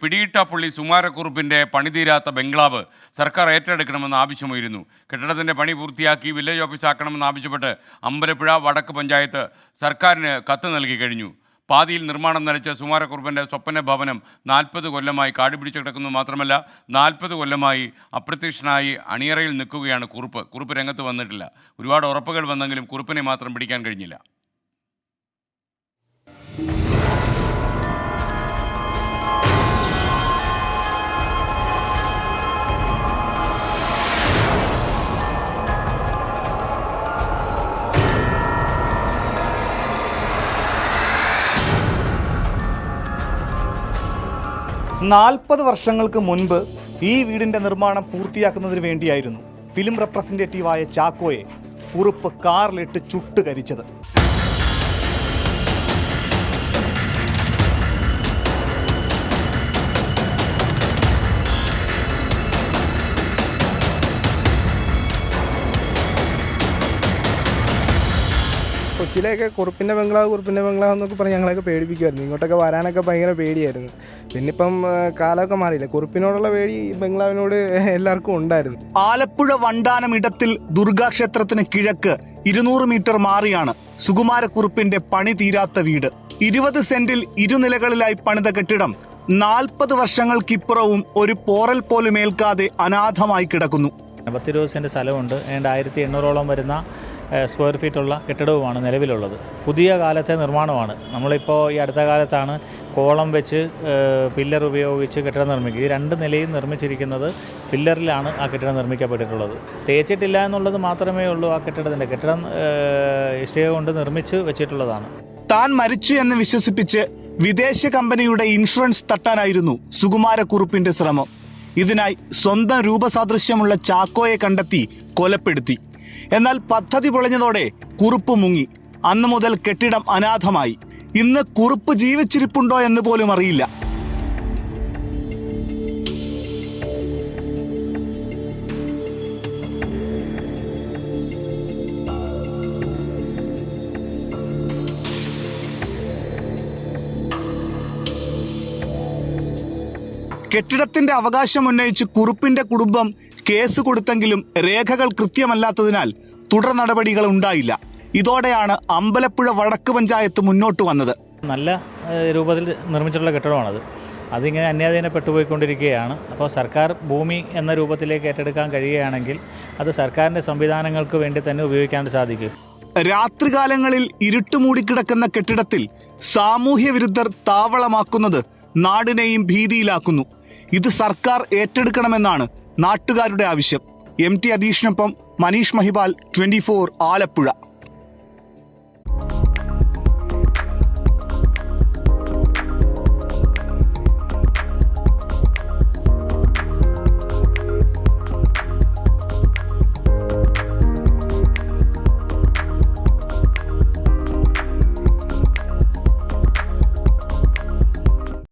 പിടിയിട്ടാപ്പള്ളി സുമാരക്കുറുപ്പിന്റെ പണിതീരാത്ത ബംഗ്ലാവ് സർക്കാർ ഏറ്റെടുക്കണമെന്ന് ആവശ്യമായിരുന്നു. കെട്ടിടത്തിന്റെ പണി പൂർത്തിയാക്കി വില്ലേജ് ഓഫീസാക്കണമെന്ന് ആവശ്യപ്പെട്ട് അമ്പലപ്പുഴ വടക്ക് പഞ്ചായത്ത് സർക്കാരിന് കത്ത് നൽകി കഴിഞ്ഞു. പാതിയിൽ നിർമ്മാണം നിലച്ച സുമാരക്കുറുപ്പിന്റെ സ്വപ്ന ഭവനം 40 കൊല്ലമായി കാടുപിടിച്ച് കിടക്കുന്നു. മാത്രമല്ല 40 കൊല്ലമായി അപ്രത്യക്ഷനായി അണിയറയിൽ നിൽക്കുകയാണ് കുറുപ്പ് രംഗത്ത് വന്നിട്ടില്ല. ഒരുപാട് ഉറപ്പുകൾ വന്നെങ്കിലും കുറുപ്പിനെ മാത്രം പിടിക്കാൻ കഴിഞ്ഞില്ല. നാൽപ്പത് വർഷങ്ങൾക്ക് മുൻപ് ഈ വീടിൻ്റെ നിർമ്മാണം പൂർത്തിയാക്കുന്നതിന് വേണ്ടിയായിരുന്നു ഫിലിം റെപ്രസെൻറ്റേറ്റീവായ ചാക്കോയെ കുറുപ്പ് കാറിലിട്ട് ചുട്ടുകരിച്ചത്. കൊച്ചിയിലേക്ക് കുറുപ്പിൻ്റെ ബംഗ്ലാവ് എന്നൊക്കെ പറഞ്ഞ് ഞങ്ങളൊക്കെ പേടിപ്പിക്കുമായിരുന്നു. ഇങ്ങോട്ടൊക്കെ വരാനൊക്കെ ഭയങ്കര പേടിയായിരുന്നു. പിന്നിപ്പം കാലമൊക്കെ മാറിയില്ല. കുറുപ്പിനോടുള്ള പേടി ബംഗ്ലാവിനോട് എല്ലാവർക്കും ഉണ്ടായിരുന്നു. ആലപ്പുഴ വണ്ടാനം ഇടത്തിൽ ദുർഗാക്ഷേത്രത്തിന് കിഴക്ക് 200 മീറ്റർ മാറിയാണ് സുകുമാരക്കുറുപ്പിന്റെ പണി തീരാത്ത വീട്. 20 സെന്റിൽ ഇരുനിലകളിലായി പണിത കെട്ടിടം 40 വർഷങ്ങൾക്കിപ്പുറവും ഒരു പോറൽ പോലും ഏൽക്കാതെ അനാഥമായി കിടക്കുന്നു. 20 സെന്റ് സ്ഥലമുണ്ട്. 1800ഓളം വരുന്ന സ്ക്വയർ ഫീറ്റുള്ള കെട്ടിടവുമാണ് നിലവിലുള്ളത്. പുതിയ കാലത്തെ നിർമ്മാണമാണ്. നമ്മളിപ്പോൾ ഈ അടുത്ത കാലത്താണ് കോളം വെച്ച് പില്ലർ ഉപയോഗിച്ച് കെട്ടിടം നിർമ്മിക്കുക. ഈ 2 നിലയും നിർമ്മിച്ചിരിക്കുന്നത് പില്ലറിലാണ് ആ കെട്ടിടം നിർമ്മിക്കപ്പെട്ടിട്ടുള്ളത്. തേച്ചിട്ടില്ല എന്നുള്ളത് മാത്രമേ ഉള്ളൂ. ആ കെട്ടിടം ഇഷ്ടിക കൊണ്ട് നിർമ്മിച്ച് വെച്ചിട്ടുള്ളതാണ്. താൻ മരിച്ചു എന്ന് വിശ്വസിപ്പിച്ച് വിദേശ കമ്പനിയുടെ ഇൻഷുറൻസ് തട്ടാനായിരുന്നു സുകുമാരക്കുറുപ്പിന്റെ ശ്രമം. ഇതിനായി സ്വന്തം രൂപസാദൃശ്യമുള്ള ചാക്കോയെ കണ്ടെത്തി കൊലപ്പെടുത്തി. എന്നാൽ പദ്ധതി പൊളിഞ്ഞതോടെ കുറുപ്പ് മുങ്ങി. അന്നു മുതൽ കെട്ടിടം അനാഥമായി. ഇന്ന് കുറുപ്പ് ജീവിച്ചിരിപ്പുണ്ടോ എന്ന് പോലും അറിയില്ല. കെട്ടിടത്തിന്റെ അവകാശം ഉന്നയിച്ച് കുറുപ്പിന്റെ കുടുംബം കേസ് കൊടുത്തെങ്കിലും രേഖകൾ കൃത്യമല്ലാത്തതിനാൽ തുടർ നടപടികൾ ഉണ്ടായില്ല. ഇതോടെയാണ് അമ്പലപ്പുഴ വടക്ക് പഞ്ചായത്ത് മുന്നോട്ട് വന്നത്. നല്ല രൂപത്തിൽ നിർമ്മിച്ചിട്ടുള്ള കെട്ടിടമാണത്. അതിങ്ങനെ അന്യാധീനം പെട്ടുപോയിക്കൊണ്ടിരിക്കുകയാണ്. അപ്പോൾ സർക്കാർ ഭൂമി എന്ന രൂപത്തിലേക്ക് ഏറ്റെടുക്കാൻ കഴിയുകയാണെങ്കിൽ അത് സർക്കാരിൻ്റെ സംവിധാനങ്ങൾക്ക് വേണ്ടി തന്നെ ഉപയോഗിക്കാൻ സാധിക്കും. രാത്രികാലങ്ങളിൽ ഇരുട്ടുമൂടിക്കിടക്കുന്ന കെട്ടിടത്തിൽ സാമൂഹ്യ വിരുദ്ധർ താവളമാക്കുന്നത് നാടിനെയും ഭീതിയിലാക്കുന്നു. ഇത് സർക്കാർ ഏറ്റെടുക്കണമെന്നാണ് നാട്ടുകാരുടെ ആവശ്യം. MT അധീഷിനൊപ്പം മനീഷ് മഹിപാൽ, 24 ആലപ്പുഴ.